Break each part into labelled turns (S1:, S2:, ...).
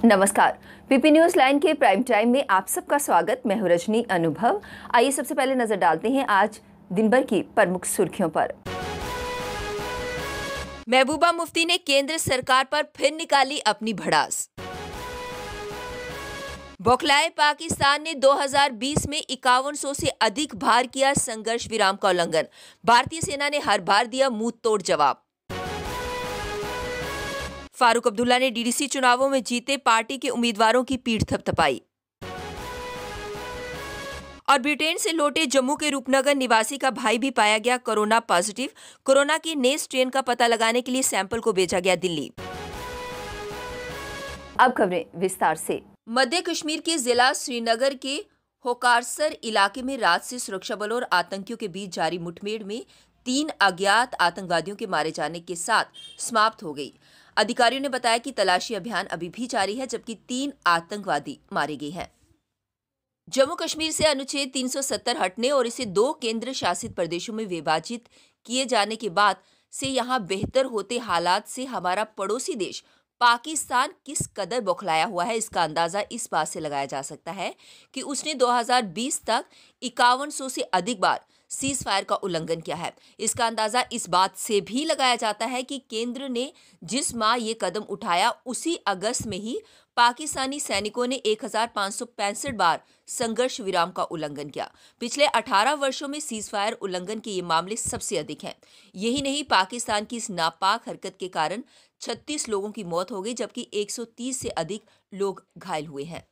S1: नमस्कार। PP news line के prime time में आप सबका स्वागत। मैं हूं रजनी अनुभव। आइए सबसे पहले नजर डालते हैं आज दिन भर की प्रमुख सुर्खियों पर।
S2: महबूबा मुफ्ती ने केंद्र सरकार पर फिर निकाली अपनी भड़ास। बौखलाए पाकिस्तान ने 2020 में 5100 से अधिक बार किया संघर्ष विराम का उल्लंघन। भारतीय सेना ने हर बार दिया मुंह तोड़ जवाब। फारूक अब्दुल्ला ने डीडीसी चुनावों में जीते पार्टी के उम्मीदवारों की पीठ थपथपाई। और ब्रिटेन से लौटे जम्मू के रूपनगर निवासी का भाई भी पाया गया कोरोना पॉजिटिव। कोरोना की नए स्ट्रेन का पता लगाने के लिए सैंपल को भेजा गया दिल्ली।
S1: अब खबरें विस्तार से।
S2: मध्य कश्मीर के जिला श्रीनगर के होकारसर इलाके में रात से सुरक्षा बलों और आतंकियों के बीच जारी मुठभेड़ में 3 अज्ञात आतंकवादियों के मारे जाने के साथ समाप्त हो गई। अधिकारियों ने बताया कि तलाशी अभियान अभी भी जारी है, जबकि 3 आतंकवादी मारे गए हैं। जम्मू कश्मीर से अनुच्छेद 370 हटने और इसे 2 केंद्र शासित प्रदेशों में विभाजित किए जाने के बाद से यहां बेहतर होते हालात से हमारा पड़ोसी देश पाकिस्तान किस कदर बौखलाया हुआ है, इसका अंदाजा इस बात से लगाया जा सकता है कि उसने 2020 तक 5100 से अधिक बार सीज फायर का उल्लंघन किया है। इसका अंदाजा इस बात से भी लगाया जाता है कि केंद्र ने जिस माह ये कदम उठाया उसी अगस्त में ही पाकिस्तानी सैनिकों ने 1565 बार संघर्ष विराम का उल्लंघन किया। पिछले 18 वर्षों में सीज फायर उल्लंघन के ये मामले सबसे अधिक हैं। यही नहीं, पाकिस्तान की इस नापाक हरकत के कारण 36 लोगों की मौत हो गई, जबकि 130 से अधिक लोग घायल हुए हैं।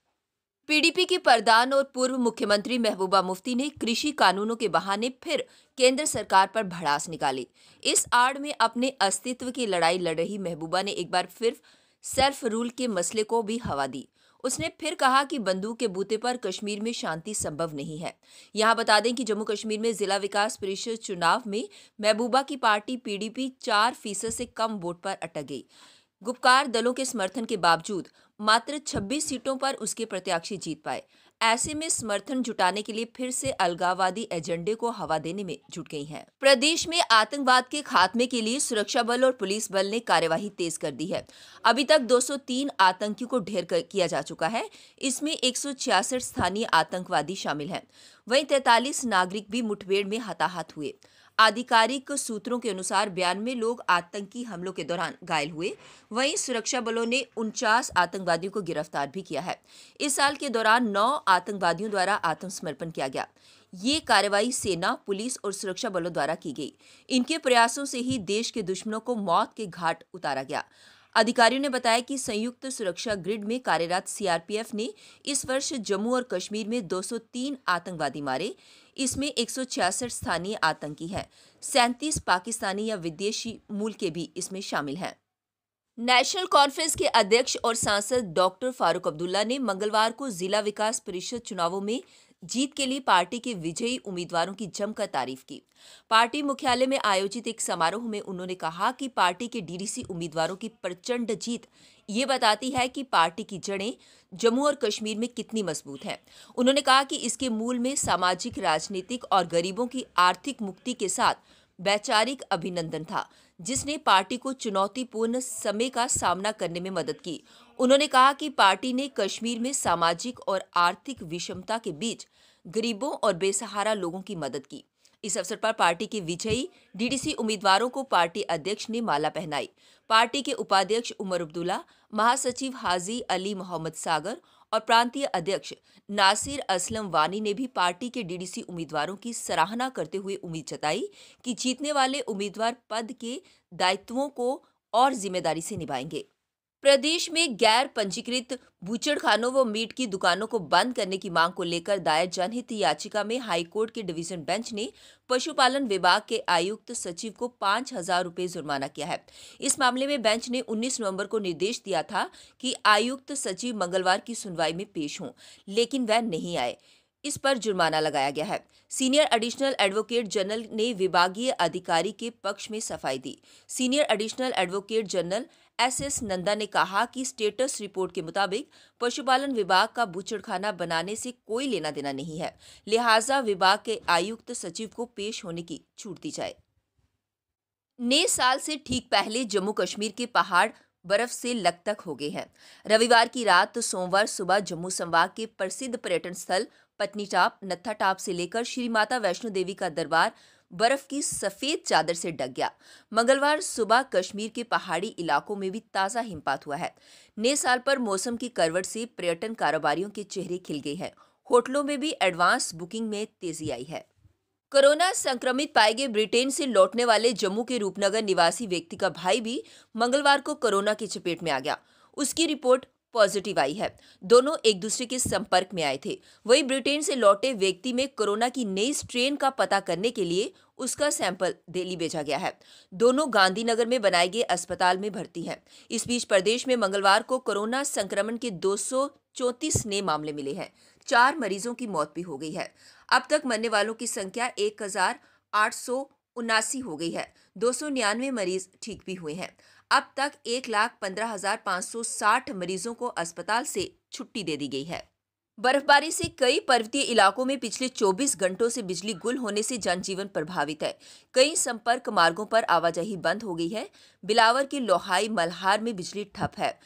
S2: पीडीपी की प्रधान और पूर्व मुख्यमंत्री महबूबा मुफ्ती ने कृषि कानूनों के बहाने फिर केंद्र सरकार पर भड़ास निकाली। इस आड़ में अपने अस्तित्व की लड़ाई लड़ रही महबूबा ने एक बार फिर सेल्फ रूल के मसले को भी हवा दी। उसने फिर कहा कि बंदूक के बूते पर कश्मीर में शांति संभव नहीं है। यहां बता दें कि जम्मू कश्मीर में जिला विकास परिषद चुनाव में महबूबा की पार्टी पीडीपी 4% से कम वोट पर अटक गई। गुपकार दलों के समर्थन के बावजूद मात्र 26 सीटों पर उसके प्रत्याशी जीत पाए। ऐसे में समर्थन जुटाने के लिए फिर से अलगाववादी एजेंडे को हवा देने में जुट गई हैं। प्रदेश में आतंकवाद के खात्मे के लिए सुरक्षा बल और पुलिस बल ने कार्यवाही तेज कर दी है। अभी तक 203 आतंकियों को ढेर किया जा चुका है। इसमें 166 स्थानीय आतंकवादी शामिल हैं। वहीं 43 नागरिक भी मुठभेड़ में हताहत हुए। आधिकारिक सूत्रों के अनुसार 92 लोग आतंकी हमलों के दौरान घायल हुए। वहीं सुरक्षा बलों ने 49 आतंकवादियों को गिरफ्तार भी किया है। इस साल के दौरान 9 आतंकवादियों द्वारा आत्मसमर्पण किया गया। ये कार्रवाई सेना, पुलिस और सुरक्षा बलों द्वारा की गई। इनके प्रयासों से ही देश के दुश्मनों को मौत के घाट उतारा गया। अधिकारियों ने बताया कि संयुक्त सुरक्षा ग्रिड में कार्यरत सीआरपीएफ ने इस वर्ष जम्मू और कश्मीर में 203 आतंकवादी मारे। इसमें 166 स्थानीय आतंकी हैं। 37 पाकिस्तानी या विदेशी मूल के भी इसमें शामिल हैं। नेशनल कॉन्फ्रेंस के अध्यक्ष और सांसद डॉक्टर फारूक अब्दुल्ला ने मंगलवार को जिला विकास परिषद चुनावों में जीत के लिए पार्टी के विजयी उम्मीदवारों की जमकर तारीफ की। पार्टी मुख्यालय में आयोजित एक समारोह में उन्होंने कहा कि पार्टी के डीडीसी उम्मीदवारों की प्रचंड जीत ये बताती है कि पार्टी की जड़ें जम्मू और कश्मीर में कितनी मजबूत हैं। उन्होंने कहा कि इसके मूल में सामाजिक, राजनीतिक और गरीबों की आर्थिक मुक्ति के साथ वैचारिक अभिनंदन था, जिसने पार्टी को चुनौतीपूर्ण समय का सामना करने में मदद की। उन्होंने कहा कि पार्टी ने कश्मीर में सामाजिक और आर्थिक विषमता के बीच गरीबों और बेसहारा लोगों की मदद की। इस अवसर पर पार्टी के विजयी डीडीसी उम्मीदवारों को पार्टी अध्यक्ष ने माला पहनाई। पार्टी के उपाध्यक्ष उमर अब्दुल्ला, महासचिव हाजी अली मोहम्मद सागर और प्रांतीय अध्यक्ष नासिर असलम वानी ने भी पार्टी के डीडीसी उम्मीदवारों की सराहना करते हुए उम्मीद जताई कि जीतने वाले उम्मीदवार पद के दायित्वों को और जिम्मेदारी से निभाएंगे। प्रदेश में गैर पंजीकृत बूचड़खानों व मीट की दुकानों को बंद करने की मांग को लेकर दायर जनहित याचिका में हाईकोर्ट के डिवीजन बेंच ने पशुपालन विभाग के आयुक्त सचिव को 5,000 रुपये जुर्माना किया है। इस मामले में बेंच ने 19 नवंबर को निर्देश दिया था कि आयुक्त सचिव मंगलवार की सुनवाई में पेश हों, लेकिन वह नहीं आए। इस पर जुर्माना लगाया गया है। सीनियर एडिशनल एडवोकेट जनरल ने विभागीय अधिकारी के पक्ष में सफाई दी। Senior additional advocate general SS Nanda ने कहा कि स्टेटस रिपोर्ट के मुताबिक पशुपालन विभाग का बूचड़खाना बनाने से कोई लेना देना नहीं है, लिहाजा विभाग के आयुक्त सचिव को पेश होने की छूट दी जाए। नए साल से ठीक पहले जम्मू कश्मीर के पहाड़ बर्फ से लकतक हो गए हैं। रविवार की रात तो सोमवार सुबह जम्मू संभाग के प्रसिद्ध पर्यटन स्थल पत्नीटाप, नत्था टाप से लेकर श्री माता वैष्णो देवी का दरबार बर्फ की सफेद चादर से ढक गया। मंगलवार सुबह कश्मीर के पहाड़ी इलाकों में भी ताजा हिमपात हुआ है। नए साल पर मौसम की करवट से पर्यटन कारोबारियों के चेहरे खिल गए हैं। होटलों में भी एडवांस बुकिंग में तेजी आई है। कोरोना संक्रमित पाए गए ब्रिटेन से लौटने वाले जम्मू के रूपनगर निवासी व्यक्ति का भाई भी मंगलवार को कोरोना की चपेट में आ गया। उसकी रिपोर्ट पॉजिटिव आई है। दोनों एक दूसरे के संपर्क में आए थे। वहीं ब्रिटेन से लौटे व्यक्ति में कोरोना की नई स्ट्रेन का पता करने के लिए उसका सैंपल दिल्ली भेजा गया है। दोनों गांधीनगर में बनाए गए अस्पताल में भर्ती हैं। इस बीच प्रदेश में मंगलवार को कोरोना संक्रमण के 234 नए मामले मिले हैं। 4 मरीजों की मौत भी हो गई है। अब तक मरने वालों की संख्या 1879 हो गई है। 299 मरीज ठीक भी हुए हैं। अब तक 1,15,560 मरीजों को अस्पताल से छुट्टी दे दी गई है। बर्फबारी से कई पर्वतीय इलाकों में पिछले 24 घंटों से बिजली गुल होने से जनजीवन प्रभावित है। कई संपर्क मार्गों पर आवाजाही बंद हो गई है। बिलावर के लोहाई मल्हार में बिजली ठप है।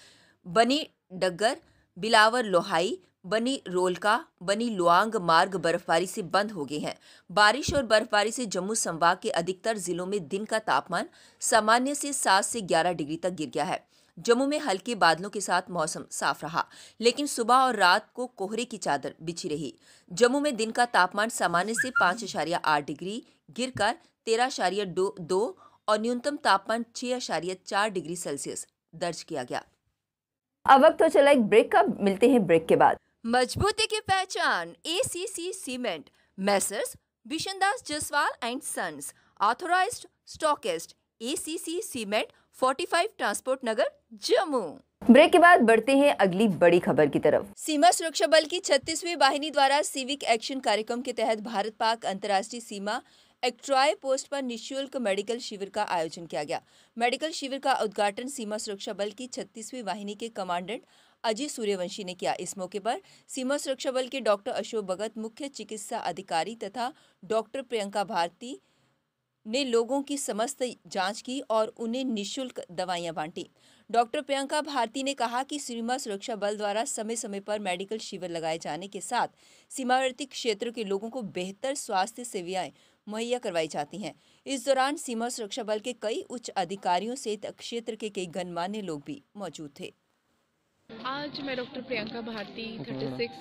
S2: बनी डग्गर, बिलावर लोहाई, बनी रोलका, बनी लुआंग मार्ग बर्फबारी से बंद हो गए हैं। बारिश और बर्फबारी से जम्मू संभाग के अधिकतर जिलों में दिन का तापमान सामान्य से 7 से 11 डिग्री तक गिर गया है। जम्मू में हल्के बादलों के साथ मौसम साफ रहा, लेकिन सुबह और रात को कोहरे की चादर बिछी रही। जम्मू में दिन का तापमान सामान्य से 5.8 डिग्री गिरकर 13.2 और न्यूनतम तापमान 6.4 डिग्री सेल्सियस दर्ज किया गया।
S1: अब वक्त तो चला एक ब्रेक का, मिलते हैं ब्रेक के बाद।
S2: मजबूती की पहचान ACC cement, messrs Bishandas Jaswal and sons, authorised stockist, ACC cement, 45 transport Nagar, Jammu.
S1: Break के बाद बढ़ते हैं अगली बड़ी खबर की तरफ।
S2: सीमा सुरक्षा बल की 36वीं वाहिनी द्वारा सिविक एक्शन कार्यक्रम के तहत भारत पाक अंतर्राष्ट्रीय सीमा एक्ट्रॉय पोस्ट पर निःशुल्क मेडिकल शिविर का आयोजन किया गया। मेडिकल शिविर का उद्घाटन सीमा सुरक्षा बल की 36वीं वाहिनी के कमांडेंट अजय सूर्यवंशी ने किया। इस मौके पर सीमा सुरक्षा बल के डॉक्टर अशोक भगत, मुख्य चिकित्सा अधिकारी तथा डॉक्टर प्रियंका भारती ने लोगों की समस्त जांच की और उन्हें निःशुल्क दवाइयां बांटी। डॉक्टर प्रियंका भारती ने कहा कि सीमा सुरक्षा बल द्वारा समय समय पर मेडिकल शिविर लगाए जाने के साथ सीमावर्ती क्षेत्र के लोगों को बेहतर स्वास्थ्य सेवाएं मुहैया करवाई जाती हैं। इस दौरान सीमा सुरक्षा बल के कई उच्च अधिकारियों सहित क्षेत्र के कई गणमान्य लोग भी मौजूद थे।
S3: आज मैं डॉक्टर प्रियंका भारती 36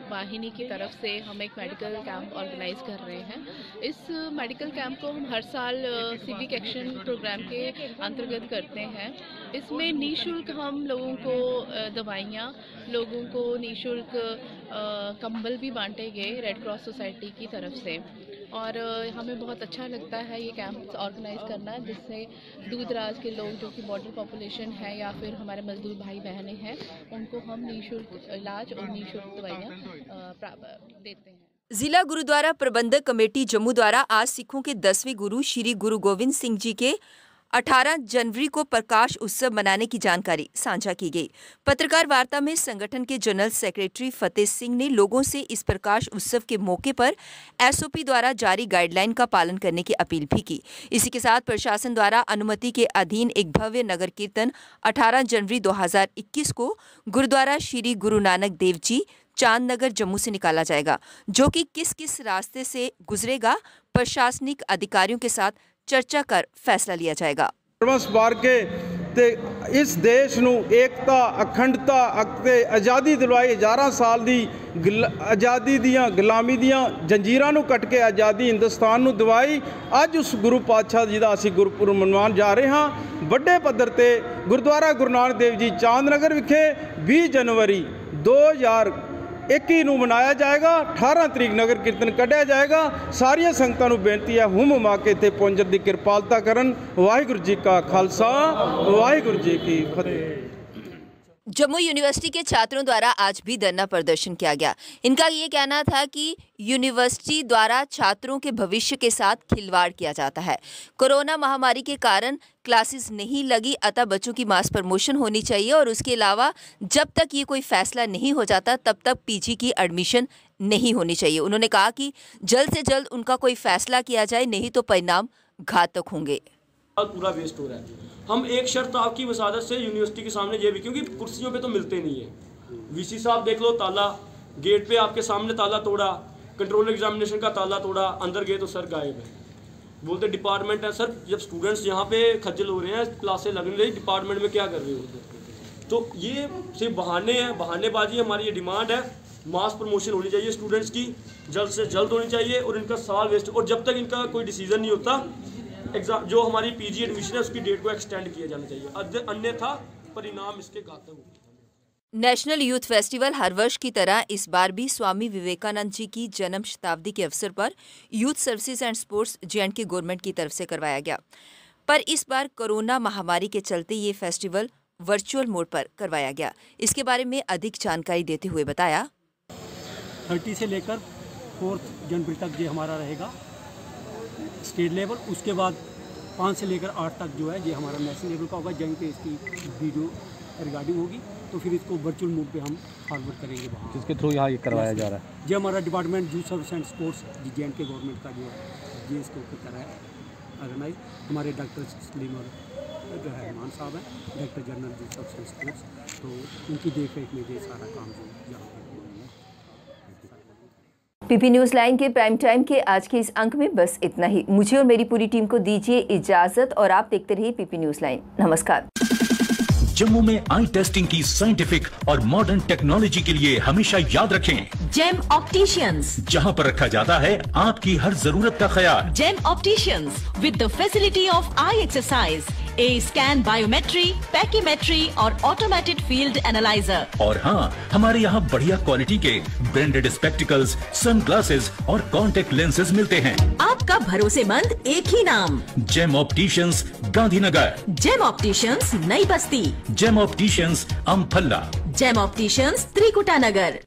S3: वाहिनी की तरफ से हम एक मेडिकल कैंप ऑर्गेनाइज कर रहे हैं। इस मेडिकल कैंप को हम हर साल सिविक एक्शन प्रोग्राम के अंतर्गत करते हैं। इसमें निःशुल्क हम लोगों को दवाइयाँ, लोगों को निःशुल्क कंबल भी बांटे गए रेड क्रॉस सोसाइटी की तरफ से, और हमें बहुत अच्छा लगता है ये कैंप ऑर्गेनाइज करना, जिससे दूर दराज के लोग जो कि बॉर्डर पॉपुलेशन है या फिर हमारे मजदूर भाई बहनें हैं, उनको हम निःशुल्क इलाज और निःशुल्क दवाइयाँ देते हैं।
S2: जिला गुरुद्वारा प्रबंधक कमेटी जम्मू द्वारा आज सिखों के 10वें गुरु श्री गुरु गोविंद सिंह जी के 18 जनवरी को प्रकाश उत्सव मनाने की जानकारी साझा की गई। पत्रकार वार्ता में संगठन के जनरल सेक्रेटरी फतेह सिंह ने लोगों से इस प्रकाश उत्सव के मौके पर एसओपी द्वारा जारी गाइडलाइन का पालन करने की अपील भी की। इसी के साथ प्रशासन द्वारा अनुमति के अधीन एक भव्य नगर कीर्तन 18 जनवरी 2021 को गुरुद्वारा श्री गुरु नानक देव जी चांदनगर जम्मू से निकाला जाएगा, जो कि किस किस रास्ते से गुजरेगा प्रशासनिक अधिकारियों के साथ चर्चा कर फैसला लिया जाएगा।
S4: बार के ते इस देश ਨੂੰ ਏਕਤਾ, ਅਖੰਡਤਾ ਅਤੇ ਆਜ਼ਾਦੀ ਦਿਲਵਾਈ 1000 ਸਾਲ ਦੀ ਆਜ਼ਾਦੀ ਦੀਆਂ ਗੁਲਾਮੀ ਦੀਆਂ ਜੰਜੀਰਾਂ ਨੂੰ ਕੱਟ ਕੇ ਆਜ਼ਾਦੀ ਹਿੰਦੁਸਤਾਨ ਨੂੰ ਦਿਵਾਈ। ਅੱਜ ਉਸ ਗੁਰੂ ਪਾਤਸ਼ਾਹ ਜੀ ਦਾ ਅਸੀਂ ਗੁਰਪੁਰਬ ਮਨਾਉਣ ਜਾ ਰਹੇ ਹਾਂ। ਵੱਡੇ ਪੱਧਰ ਤੇ ਗੁਰਦੁਆਰਾ ਗੁਰੂ ਨਾਨਕ ਦੇਵ ਜੀ ਚਾਂਦਨਗਰ ਵਿਖੇ 20 ਜਨਵਰੀ 2021 ਨੂੰ ਮਨਾਇਆ ਜਾਏਗਾ। 18 ਤਰੀਕ ਨਗਰ ਕੀਰਤਨ ਕੱਢਿਆ ਜਾਏਗਾ। ਸਾਰੀਆਂ ਸੰਗਤਾਂ ਨੂੰ ਬੇਨਤੀ ਹੈ ਹੁਮ ਹੁਮਾ ਕੇ ਇੱਥੇ ਪਹੁੰਚਣ ਦੀ ਕਿਰਪਾਲਤਾ ਕਰਨ। ਵਾਹਿਗੁਰੂ ਜੀ का खालसा, वाहिगुरु जी की फतेह।
S2: जम्मू यूनिवर्सिटी के छात्रों द्वारा आज भी धरना प्रदर्शन किया गया। इनका ये कहना था कि यूनिवर्सिटी द्वारा छात्रों के भविष्य के साथ खिलवाड़ किया जाता है। कोरोना महामारी के कारण क्लासेस नहीं लगी, अतः बच्चों की मास प्रमोशन होनी चाहिए और उसके अलावा जब तक ये कोई फैसला नहीं हो जाता तब तक पीजी की एडमिशन नहीं होनी चाहिए। उन्होंने कहा कि जल्द से जल्द उनका कोई फैसला किया जाए, नहीं तो परिणाम घातक होंगे।
S5: पूरा वेस्ट हो रहा है। हम एक शर्त आपकी वसादत से यूनिवर्सिटी के सामने ये भी, क्योंकि कुर्सियों पे तो मिलते नहीं है। वीसी साहब देख लो, ताला गेट पे आपके सामने ताला तोड़ा, कंट्रोल एग्जामिनेशन का ताला तोड़ा, अंदर गए तो सर गायब है। बोलते डिपार्टमेंट है। सर जब स्टूडेंट्स यहाँ पे खज्जल हो रहे हैं, क्लासें लग रही, डिपार्टमेंट में क्या कर रहे हो? तो ये सिर्फ बहाने हैं, बहानेबाजी। हमारी ये डिमांड है, मास प्रमोशन होनी चाहिए स्टूडेंट्स की, जल्द से जल्द होनी चाहिए, और इनका साल वेस्ट, और जब तक इनका कोई डिसीजन नहीं होता, एग्जाम जो हमारी पीजी एडमिशन है उसकी डेट को एक्सटेंड किया जाना चाहिए, अन्यथा परिणाम इसके घातक होंगे।
S2: नेशनल यूथ फेस्टिवल हर वर्ष की तरह इस बार भी स्वामी विवेकानंद जी की जन्म शताब्दी के अवसर पर youth services and sports J&K government की तरफ से करवाया गया। पर इस बार कोरोना महामारी के चलते ये फेस्टिवल वर्चुअल मोड पर करवाया गया। इसके बारे में अधिक जानकारी देते हुए बताया,
S6: 30 से लेकर 4 जनवरी तक ये हमारा रहेगा स्टेट लेवल। उसके बाद 5 से लेकर 8 तक जो है ये हमारा नेशनल लेवल का होगा। J&K इसकी वीडियो रिगार्डिंग होगी, तो फिर इसको वर्चुअल मोड पे हम फॉरवर्ड करेंगे वहाँ, जिसके थ्रू यहाँ ये करवाया जा रहा है। ये हमारा department youth service and sports J&K government का जो है ये इसके ऊपर कर रहा है ऑर्गेनाइज। हमारे डॉक्टर सलीम और जो है रहमान साहब हैं, director general youth service and sports, तो उनकी देख रेख में ये सारा काम जो यहाँ पे
S1: पीपी न्यूज़ लाइन के प्राइम टाइम के आज के इस अंक में बस इतना ही। मुझे और मेरी पूरी टीम को दीजिए इजाजत, और आप देखते रहिए पीपी न्यूज़ लाइन। नमस्कार।
S7: जम्मू में आई टेस्टिंग की साइंटिफिक और मॉडर्न टेक्नोलॉजी के लिए हमेशा याद रखें
S8: जेम ऑप्टिशियंस,
S7: जहां पर रखा जाता है आपकी हर जरूरत का ख्याल।
S8: Gem opticians with the facility of eye exercise, A scan, biometry, pachymetry और ऑटोमेटेड फील्ड एनालाइजर।
S7: और हाँ, हमारे यहाँ बढ़िया क्वालिटी के ब्रांडेड स्पेक्टिकल्स, सनग्लासेस और कॉन्टेक्ट लेंसेज मिलते हैं।
S8: आपका भरोसेमंद एक ही नाम,
S7: Gem Opticians, Gandhinagar.
S8: Gem Opticians, Nai Basti.
S7: Gem Opticians, Amphalla.
S8: Gem Opticians, Trikuta नगर।